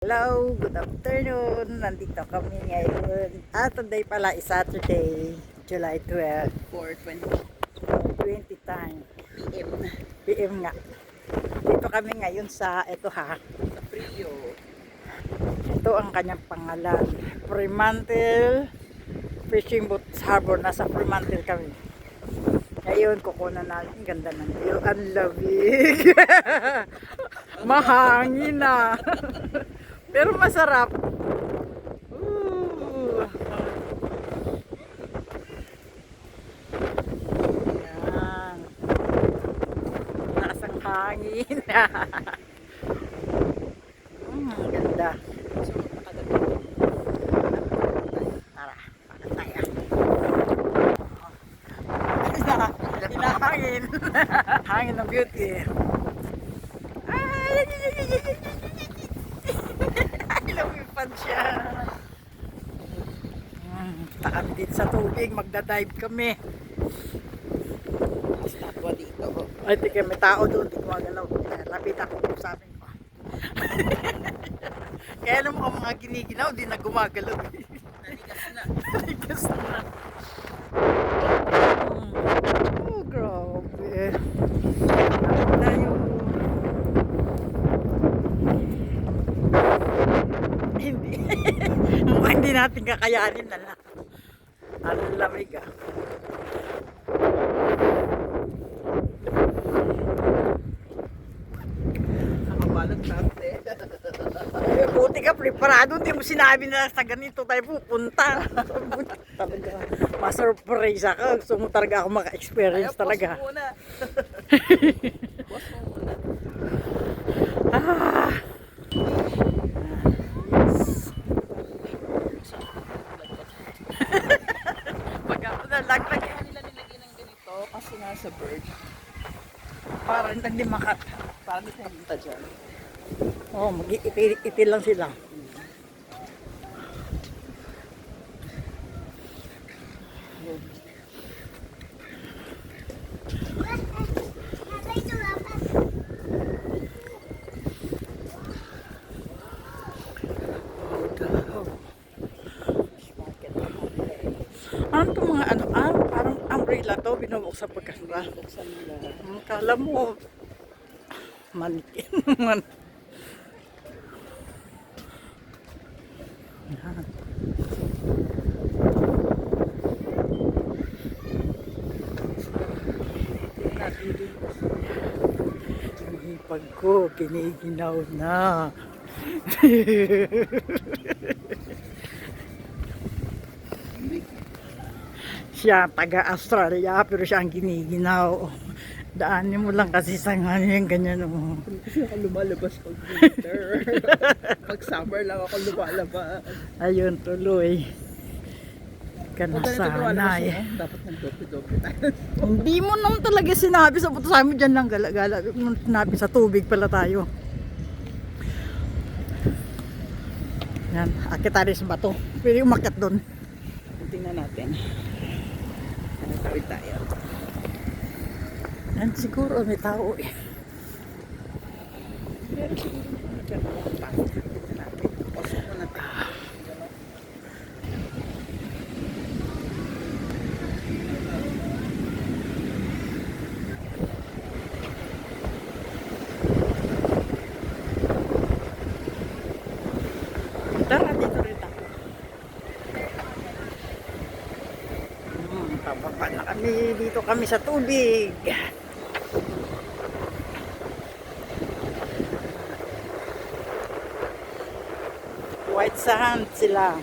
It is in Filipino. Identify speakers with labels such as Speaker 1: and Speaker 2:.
Speaker 1: Hello, good afternoon. Nandito kami ngayon. Today pala is Saturday, July 12,
Speaker 2: 4:20
Speaker 1: 20 time.
Speaker 2: PM
Speaker 1: PM nga. Dito kami ngayon sa, ito ha,
Speaker 2: sa Prio.
Speaker 1: ito ang kanyang pangalan. Fremantle Fishing Boat Harbor. Nasa Fremantle kami. Ngayon, kukunan natin. Ganda ng view. Ang lamig. Mahangin na. Pero masarap. Ooh. Yan. Lakas ang hangin. Ganda.
Speaker 2: So, nakagabi.
Speaker 1: Tara, bakit tayo? Hinahangin. Hangin ng beauty. Ay, lumipad siya. Kita kami dito sa tubig, magdadive kami.
Speaker 2: Estatwa dito.
Speaker 1: Ay, tika, may tao doon, di gumagalaw. Lapit ako po sa amin ko. Kaya naman ang mga giniginaw, di na gumagalaw.
Speaker 2: Naligas na.
Speaker 1: Naligas na. Oh, grabe. Ano tayo? Hindi. Mukhang hindi natin kakayanin na lang. Ang lamig ah.
Speaker 2: Nakabalot natin.
Speaker 1: Buti ka, preparado. Hindi mo sinabi na sa ganito tayo pupunta. Talaga, ma-surprise ako. Gusto mo talaga ako maka-experience talaga.
Speaker 2: Pause mo muna. Pause mo muna.
Speaker 1: Ah. Yes. Pag ako nalaglag,
Speaker 2: Kaya nila nilagyan ng ganito kasi nga sa bird.
Speaker 1: parang hindi makat.
Speaker 2: Parang di pumunta dyan.
Speaker 1: Oh, mag-itil lang sila. Ano itong mga parang umbrella to, binubuksan pagkasura.
Speaker 2: Buksan nila.
Speaker 1: Kala mo, manikin naman. Yan. Yung hipag ko, giniginaw na. Siya taga-Australia pero siya ang giniginaw. Daanin mo lang kasi sa ngayon ganyan oh.
Speaker 2: Kasi ako lumalabas pag winter. Pag summer lang ako lumalabas.
Speaker 1: Ayun tuloy. Ka na sana eh.
Speaker 2: Dapat nag-dope-dope tayo.
Speaker 1: Hindi mo naman talaga sinabi sa buto sa amin dyan lang gala-gala. Sinabi sa tubig pala tayo. Yan, akit tayo sa bato. Pwede umakyat doon.
Speaker 2: Tingnan natin. Tawid tayo.
Speaker 1: Yan siguro may tao eh.
Speaker 2: Pero siguro naman dyan ako pasok. Tingnan natin. Pasok ko natin.
Speaker 1: Tara dito rin ako. Pababa na kami. Dito kami sa tubig. White sand sila.